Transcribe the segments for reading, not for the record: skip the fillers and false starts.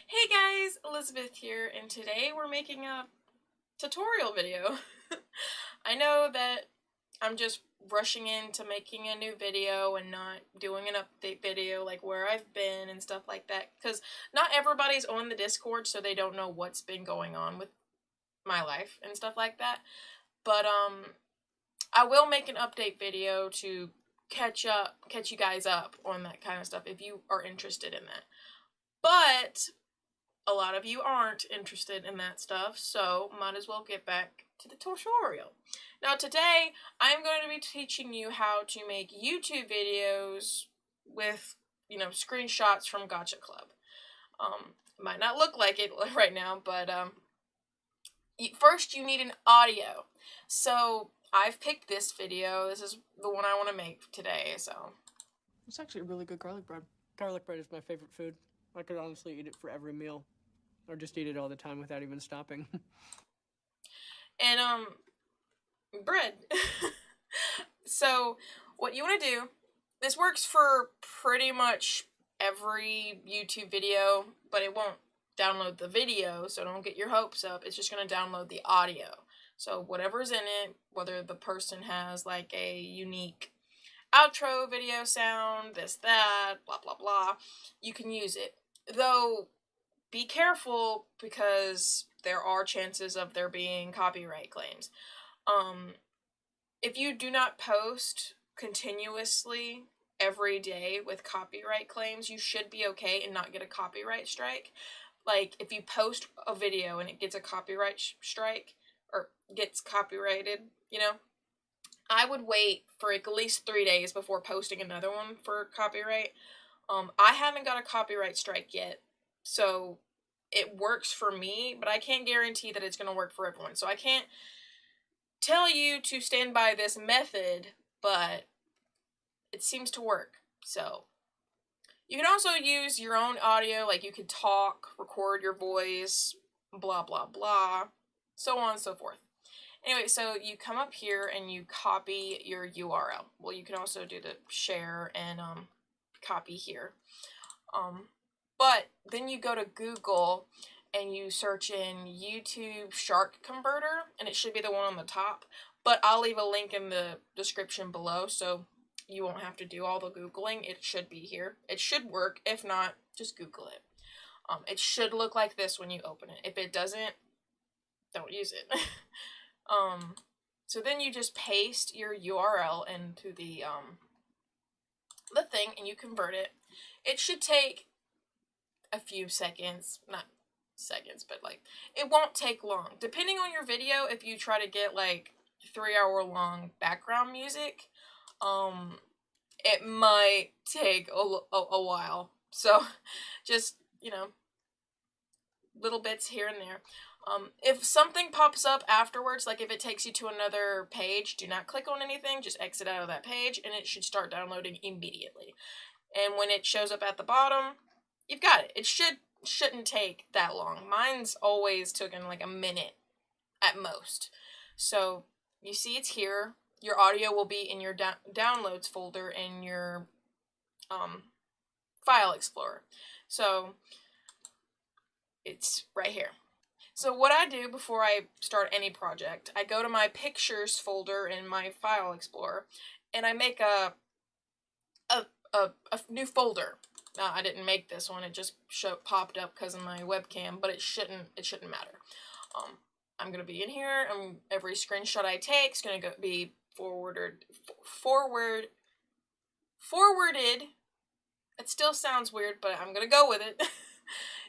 Hey guys, Elizabeth here, and today we're making a tutorial video. I know that I'm just rushing into making a new video and not doing an update video like where I've been and stuff like that, because not everybody's on the Discord, so they don't know what's been going on with my life and stuff like that. But I will make an update video to catch you guys up on that kind of stuff if you are interested in that. But a lot of you aren't interested in that stuff, so might as well get back to the tutorial. Now today, I'm going to be teaching you how to make YouTube videos with, screenshots from Gacha Club. Might not look like it right now, but first you need an audio. So I've picked this video. This is the one I want to make today, so. It's actually a really good garlic bread. Garlic bread is my favorite food. I could honestly eat it for every meal. Or just eat it all the time without even stopping. And, bread. So, what you want to do, this works for pretty much every YouTube video, but it won't download the video, so don't get your hopes up. It's just going to download the audio. So, whatever's in it, whether the person has like a unique outro video sound, this, that, blah, blah, blah, you can use it. Though, be careful because there are chances of there being copyright claims. If you do not post continuously every day with copyright claims, you should be okay and not get a copyright strike. Like, if you post a video and it gets a copyright strike, or gets copyrighted, I would wait for at least 3 days before posting another one for copyright. I haven't got a copyright strike yet, so it works for me, but I can't guarantee that it's going to work for everyone. So I can't tell you to stand by this method, but it seems to work. So you can also use your own audio, like you could talk, record your voice, blah, blah, blah, so on and so forth. Anyway, so you come up here and you copy your URL. Well, you can also do the share and copy here. But then you go to Google and you search in YouTube Shark Converter, and it should be the one on the top. But I'll leave a link in the description below, so you won't have to do all the Googling. It should be here. It should work. If not, just Google it. It should look like this when you open it. If it doesn't, don't use it. So then you just paste your URL into the thing and you convert it. It should take a few seconds, not seconds, but like, it won't take long. Depending on your video, if you try to get like 3-hour long background music, it might take a while. So just, little bits here and there. If something pops up afterwards, like if it takes you to another page, do not click on anything, just exit out of that page, and it should start downloading immediately. And when it shows up at the bottom, you've got it. It shouldn't take that long. Mine's always taken like a minute at most. So you see it's here. Your audio will be in your downloads folder in your file explorer. So it's right here. So what I do before I start any project, I go to my pictures folder in my file explorer, and I make a new folder. Now, I didn't make this one; it just popped up because of my webcam, but it shouldn't matter. I'm gonna be in here, and every screenshot I take is gonna be forwarded. It still sounds weird, but I'm gonna go with it.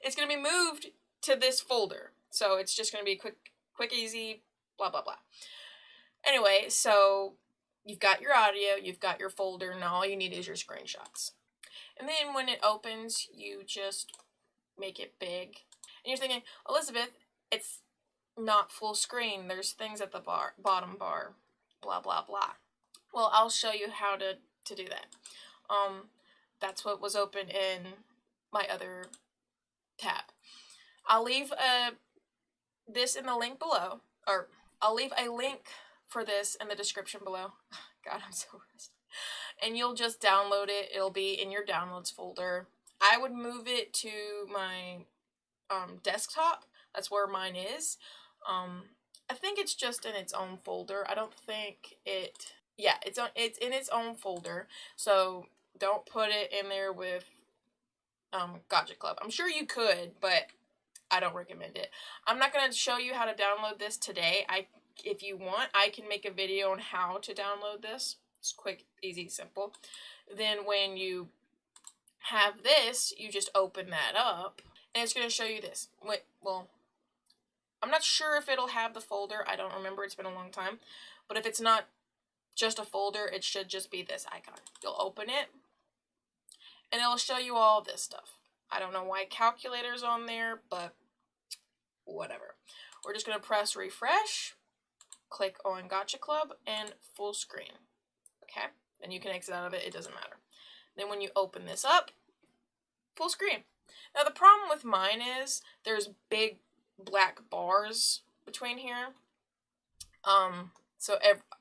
It's gonna be moved to this folder. So it's just going to be quick, easy, blah, blah, blah. Anyway, so you've got your audio, you've got your folder, and all you need is your screenshots. And then when it opens, you just make it big. And you're thinking, Elizabeth, it's not full screen. There's things at the bottom bar, blah, blah, blah. Well, I'll show you how to do that. That's what was open in my other tab. I'll leave this in the link below, or I'll leave a link for this in the description below. God, I'm so rusty. And you'll just download it. It'll be in your downloads folder. I would move it to my desktop. That's where mine is. I think it's just in its own folder. I don't think it. Yeah, it's in its own folder. So don't put it in there with Gacha Club. I'm sure you could, but I don't recommend it. I'm not going to show you how to download this today. If you want, I can make a video on how to download this. It's quick, easy, simple. Then when you have this, you just open that up, and it's going to show you this. Well, I'm not sure if it'll have the folder. I don't remember. It's been a long time. But if it's not just a folder, it should just be this icon. You'll open it, and it'll show you all this stuff. I don't know why calculator's on there, but whatever. We're just going to press refresh, click on Gacha Club, and full screen. Okay? Then you can exit out of it. It doesn't matter. Then when you open this up, full screen. Now the problem with mine is there's big black bars between here. So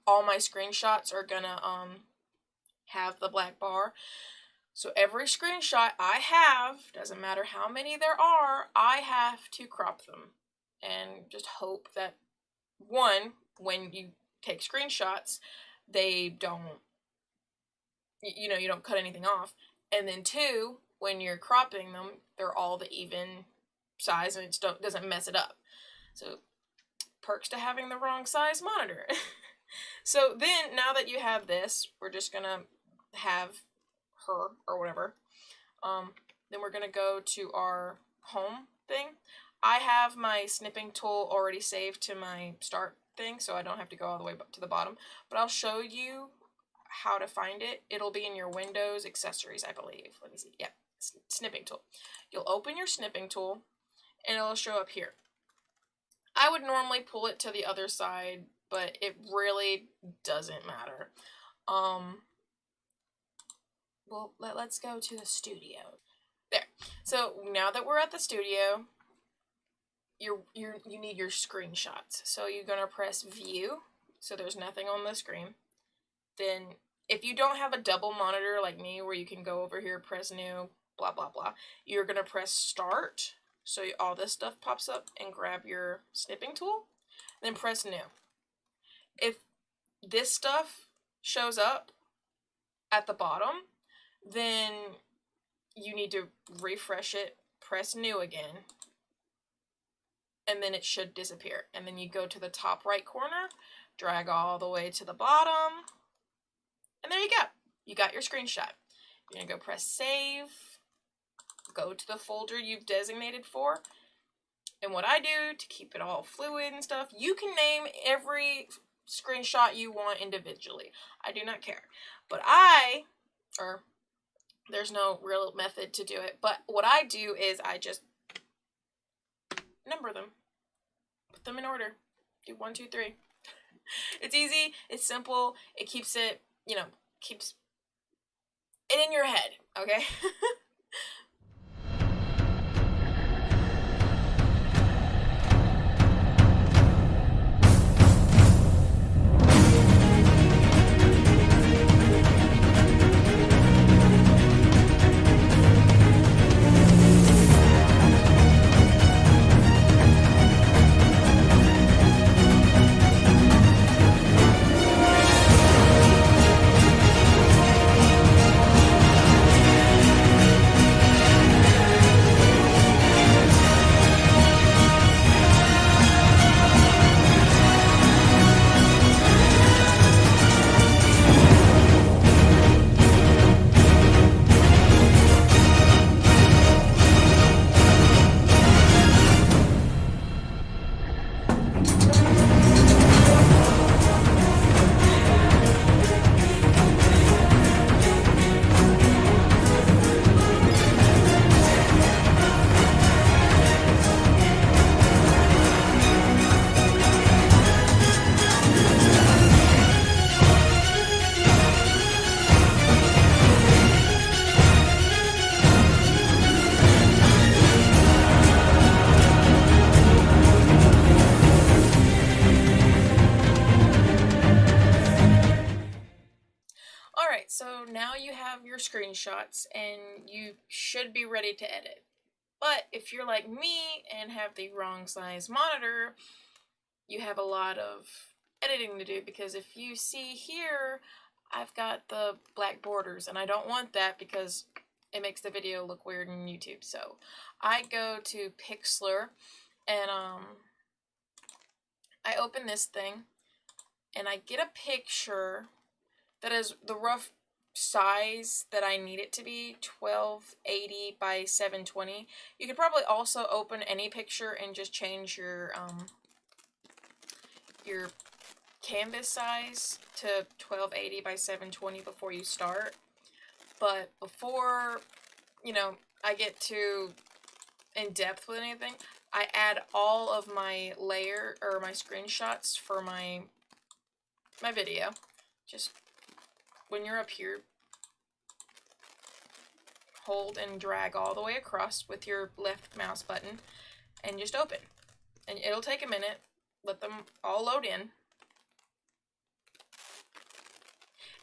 all my screenshots are gonna have the black bar. So every screenshot I have, doesn't matter how many there are, I have to crop them. And just hope that, one, when you take screenshots, they don't, you don't cut anything off. And then two, when you're cropping them, they're all the even size and it doesn't mess it up. So, perks to having the wrong size monitor. So then, now that you have this, we're just gonna have her, or whatever. Then we're gonna go to our home thing. I have my snipping tool already saved to my start thing, so I don't have to go all the way to the bottom. But I'll show you how to find it. It'll be in your Windows accessories, I believe. Let me see. Yeah, snipping tool. You'll open your snipping tool, and it'll show up here. I would normally pull it to the other side, but it really doesn't matter. Well, let's go to the studio. There. So now that we're at the studio, you need your screenshots. So you're gonna press view. So there's nothing on the screen. Then if you don't have a double monitor like me, where you can go over here, press new, blah blah blah, you're gonna press start. So all this stuff pops up, and grab your snipping tool. Then press new. If this stuff shows up at the bottom, then you need to refresh it, press new again, and then it should disappear. And then you go to the top right corner, drag all the way to the bottom, and there you go. You got your screenshot. You're gonna go press save, go to the folder you've designated for, and what I do to keep it all fluid and stuff, you can name every screenshot you want individually. I do not care. But there's no real method to do it, but what I do is I just number them. Put them in order. Do 1, 2, 3. It's easy, it's simple, it keeps it, keeps it in your head, okay? So now you have your screenshots and you should be ready to edit. But if you're like me and have the wrong size monitor, you have a lot of editing to do, because if you see here, I've got the black borders, and I don't want that because it makes the video look weird in YouTube. So I go to Pixlr, and I open this thing, and I get a picture that is the rough size that I need it to be, 1280 by 720. You could probably also open any picture and just change your canvas size to 1280 by 720 before you start. But before, you know, I get too in depth with anything, I add all of my layer or my screenshots for my video. Just when you're up here, hold and drag all the way across with your left mouse button and just open. And it'll take a minute. Let them all load in.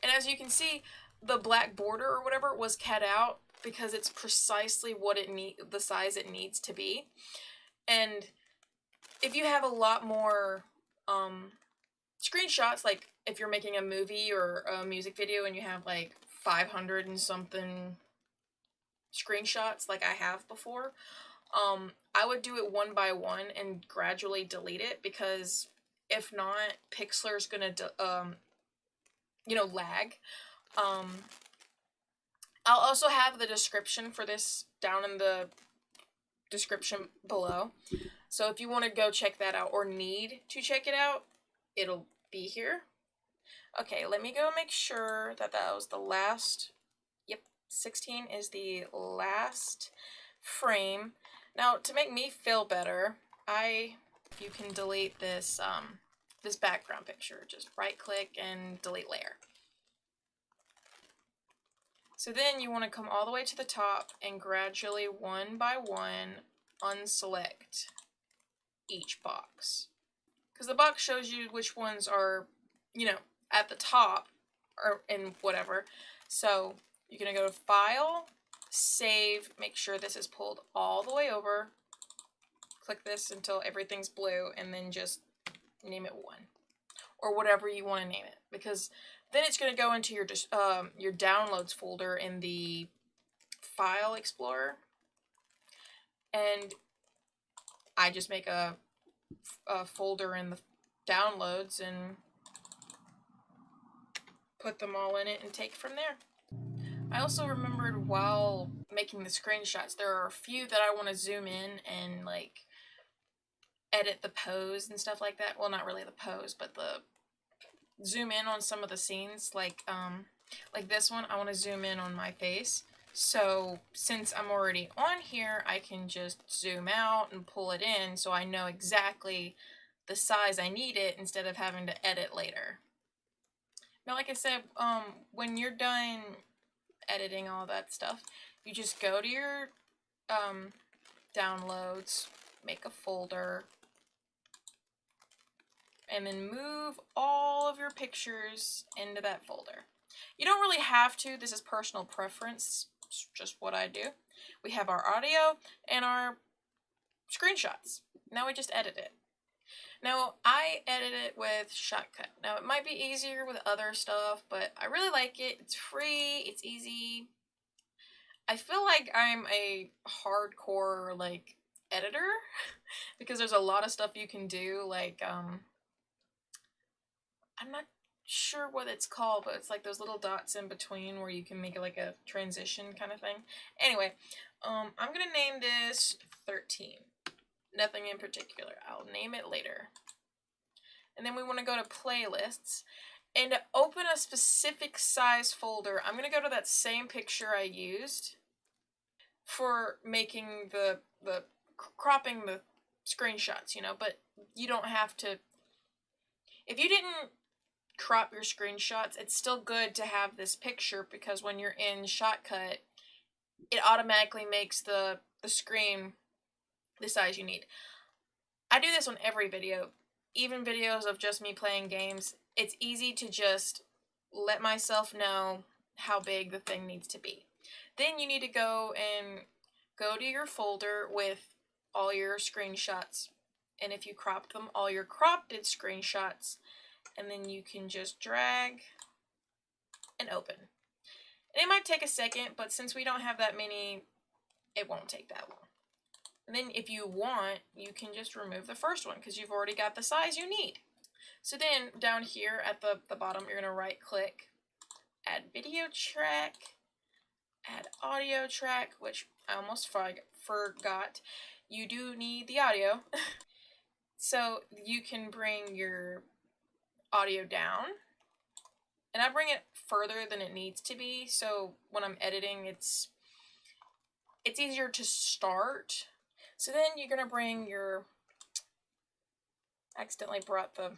And as you can see, the black border or whatever was cut out because it's precisely what the size it needs to be. And if you have a lot more screenshots, like if you're making a movie or a music video and you have like 500 and something screenshots like I have before, I would do it one by one and gradually delete it, because if not, Pixlr's gonna lag. I'll also have the description for this down in the description below, so if you want to go check that out or need to check it out, it'll be here. Okay, let me go make sure that that was the last. Yep, 16 is the last frame. Now, to make me feel better, you can delete this this background picture. Just right click and delete layer. So then you want to come all the way to the top and gradually, one by one, unselect each box. Because the box shows you which ones are, at the top or in whatever. So you're going to go to File, Save, make sure this is pulled all the way over. Click this until everything's blue, and then just name it 1. Or whatever you want to name it. Because then it's going to go into your downloads folder in the File Explorer. And I just make a folder in the downloads and put them all in it and take from there. I also remembered while making the screenshots, there are a few that I want to zoom in and like edit the pose and stuff like that. Well, not really the pose, but the zoom in on some of the scenes, like this one. I want to zoom in on my face. So since I'm already on here, I can just zoom out and pull it in so I know exactly the size I need it instead of having to edit later. Now, like I said, when you're done editing all that stuff, you just go to your downloads, make a folder, and then move all of your pictures into that folder. You don't really have to. This is personal preference. It's just what I do. We have our audio and our screenshots. Now we just edit it. Now, I edit it with Shotcut. Now, it might be easier with other stuff, but I really like it. It's free. It's easy. I feel like I'm a hardcore, like, editor because there's a lot of stuff you can do, like, I'm not sure what it's called, but it's like those little dots in between where you can make it like a transition kind of thing. Anyway, I'm gonna name this 13. Nothing in particular. I'll name it later. And then we want to go to playlists and open a specific size folder. I'm gonna go to that same picture I used for making the cropping the screenshots, but you don't have to. If you didn't crop your screenshots, it's still good to have this picture, because when you're in Shotcut, it automatically makes the screen the size you need. I do this on every video, even videos of just me playing games. It's easy to just let myself know how big the thing needs to be. Then you need to go and go to your folder with all your screenshots, and if you cropped them, all your cropped screenshots, and then you can just drag and open. And it might take a second, but since we don't have that many, it won't take that long. And then if you want, you can just remove the first one because you've already got the size you need. So then down here at the bottom, you're going to right click, add video track, add audio track, which I almost forgot. You do need the audio. So you can bring your audio down, and I bring it further than it needs to be, so when I'm editing it's easier to start. So then you're gonna bring your, accidentally brought the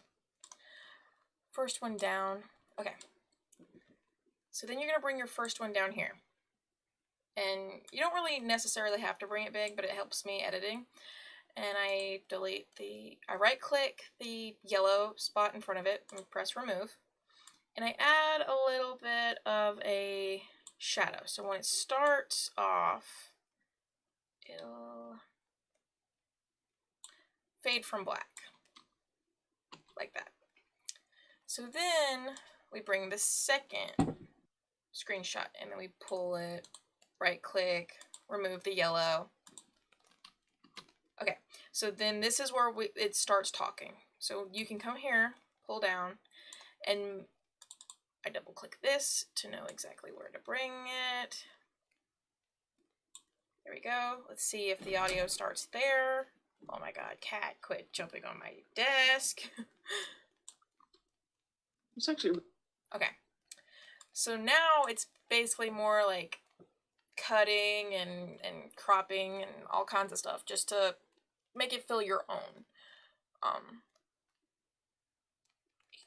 first one down. Okay, so then you're gonna bring your first one down here, and you don't really necessarily have to bring it big, but it helps me editing. And I right click the yellow spot in front of it and press remove. And I add a little bit of a shadow. So when it starts off, it'll fade from black, like that. So then we bring the second screenshot and then we pull it, right click, remove the yellow. Okay, so then this is where it starts talking. So you can come here, pull down, and I double click this to know exactly where to bring it. There we go. Let's see if the audio starts there. Oh my god, cat, quit jumping on my desk. It's actually... Okay, so now it's basically more like cutting and cropping and all kinds of stuff just to make it feel your own.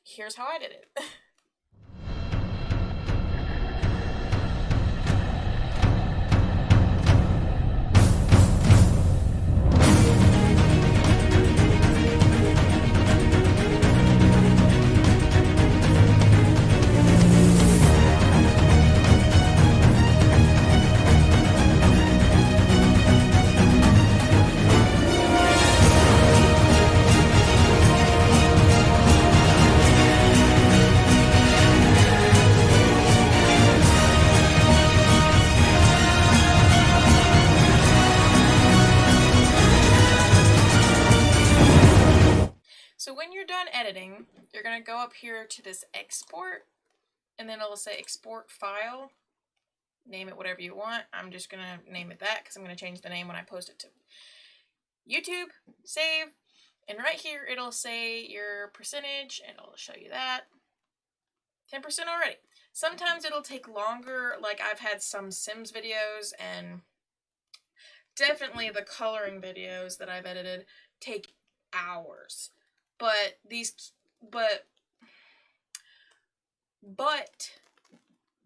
Here's how I did it. So when you're done editing, you're going to go up here to this export, and then it'll say export file. Name it whatever you want. I'm just going to name it that because I'm going to change the name when I post it to YouTube. Save. And right here it'll say your percentage, and it'll show you that. 10% already. Sometimes it'll take longer, like I've had some Sims videos, and definitely the coloring videos that I've edited take hours. But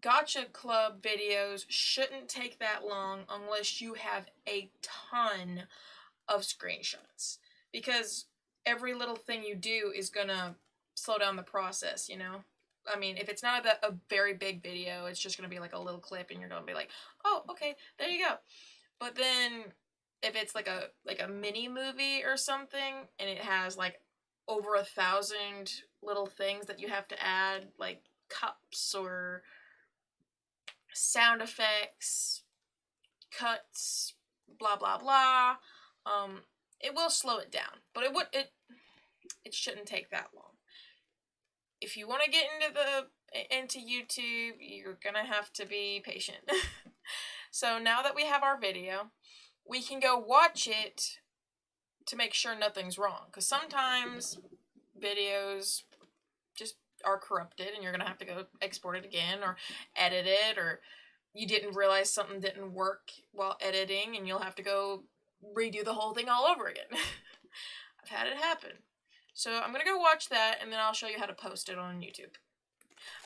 Gacha Club videos shouldn't take that long unless you have a ton of screenshots, because every little thing you do is gonna slow down the process, you know? I mean, if it's not a very big video, it's just gonna be like a little clip and you're gonna be like, oh, okay, there you go. But then if it's like a mini movie or something and it has like over 1,000 little things that you have to add, like cups or sound effects, cuts, blah blah blah, it will slow it down, but it shouldn't take that long. If you want to get into YouTube, you're gonna have to be patient. So now that we have our video, we can go watch it to make sure nothing's wrong, because sometimes videos just are corrupted and you're gonna have to go export it again or edit it, or you didn't realize something didn't work while editing and you'll have to go redo the whole thing all over again. I've had it happen. So I'm gonna go watch that and then I'll show you how to post it on YouTube.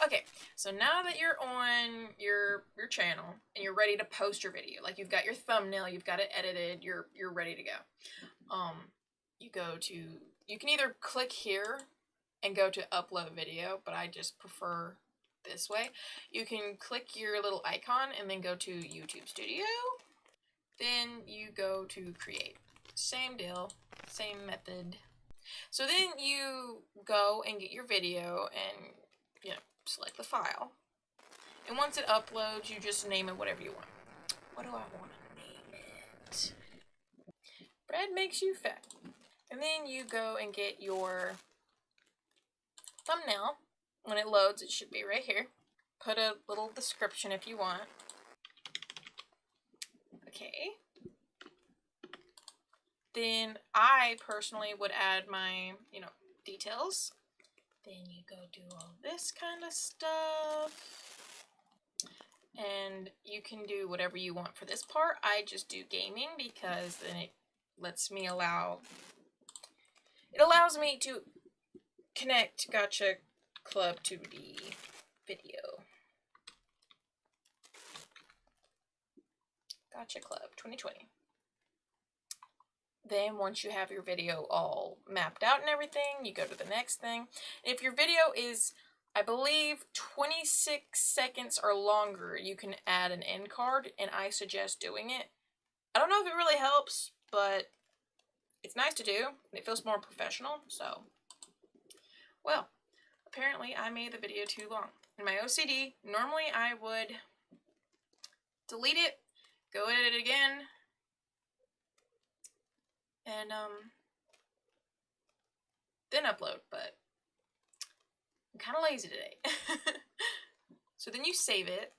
Okay, so now that you're on your channel and you're ready to post your video, like you've got your thumbnail, you've got it edited, you're ready to go. You can either click here and go to upload video, but I just prefer this way. You can click your little icon and then go to YouTube Studio. Then you go to create. Same deal, same method. So then you go and get your video and, you know, select the file. And once it uploads, you just name it whatever you want. What do I want to name it? Bread makes you fat. And then you go and get your thumbnail. When it loads, it should be right here. Put a little description if you want. Okay. Then I personally would add my, you know, details. Then you go do all this kind of stuff. And you can do whatever you want for this part. I just do gaming because then it lets me it allows me to connect Gacha Club to the video. Gacha Club 2020. Then once you have your video all mapped out and everything, you go to the next thing. If your video is, I believe, 26 seconds or longer, you can add an end card, and I suggest doing it. I don't know if it really helps, but it's nice to do, and it feels more professional, so. Well, apparently I made the video too long. In my OCD, normally I would delete it, go edit it again, and then upload, but I'm kind of lazy today. So then you save it,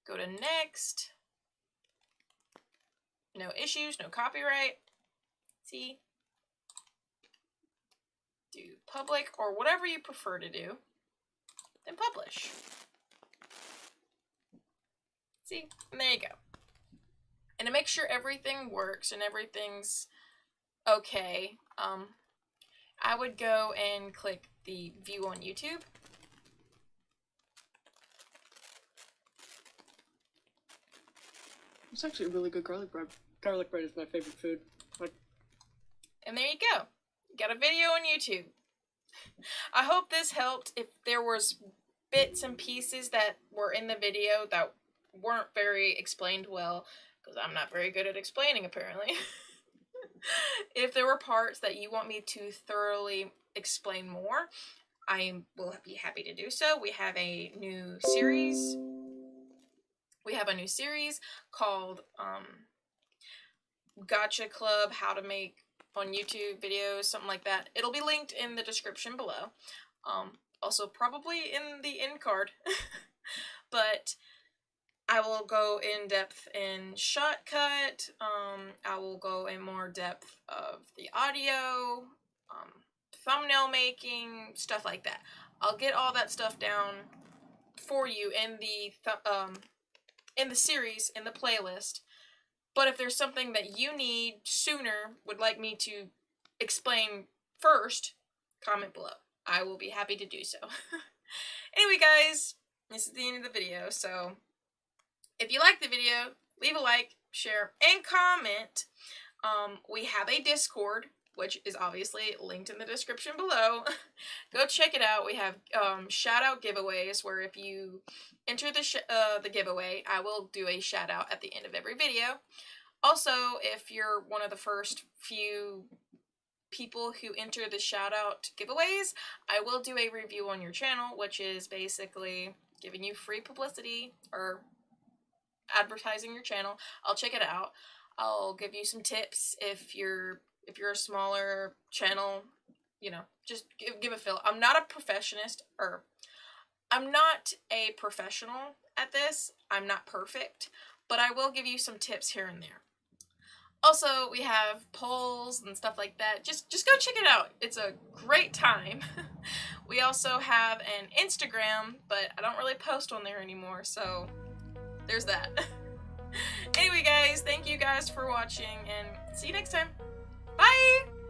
go to next, no issues, no copyright, see, do public or whatever you prefer to do, then publish. See, and there you go. And to make sure everything works and everything's okay, I would go and click the view on YouTube. It's actually a really good garlic bread. Garlic bread is my favorite food. And there you go. You got a video on YouTube. I hope this helped. If there was bits and pieces that were in the video that weren't very explained well, because I'm not very good at explaining apparently. If there were parts that you want me to thoroughly explain more, I will be happy to do so. We have a new series. Called Gacha Club, how to make on YouTube videos, something like that. It'll be linked in the description below. Also probably in the end card. But I will go in depth in Shotcut. I will go in more depth of the audio, thumbnail making, stuff like that. I'll get all that stuff down for you in the series, in the playlist. But if there's something that you need sooner, would like me to explain first, comment below. I will be happy to do so. Anyway, guys, this is the end of the video, so if you like the video, leave a like, share, and comment. We have a Discord, which is obviously linked in the description below. Go check it out. We have shout out giveaways where if you enter the giveaway, I will do a shout out at the end of every video. Also, if you're one of the first few people who enter the shout out giveaways, I will do a review on your channel, which is basically giving you free publicity or advertising your channel. I'll check it out. I'll give you some tips if you're a smaller channel, you know, just give a feel. I'm not a professional at this. I'm not perfect, but I will give you some tips here and there. Also, we have polls and stuff like that. Just go check it out. It's a great time. We also have an Instagram, but I don't really post on there anymore, so there's that. Anyway, guys, thank you guys for watching, and see you next time. Bye!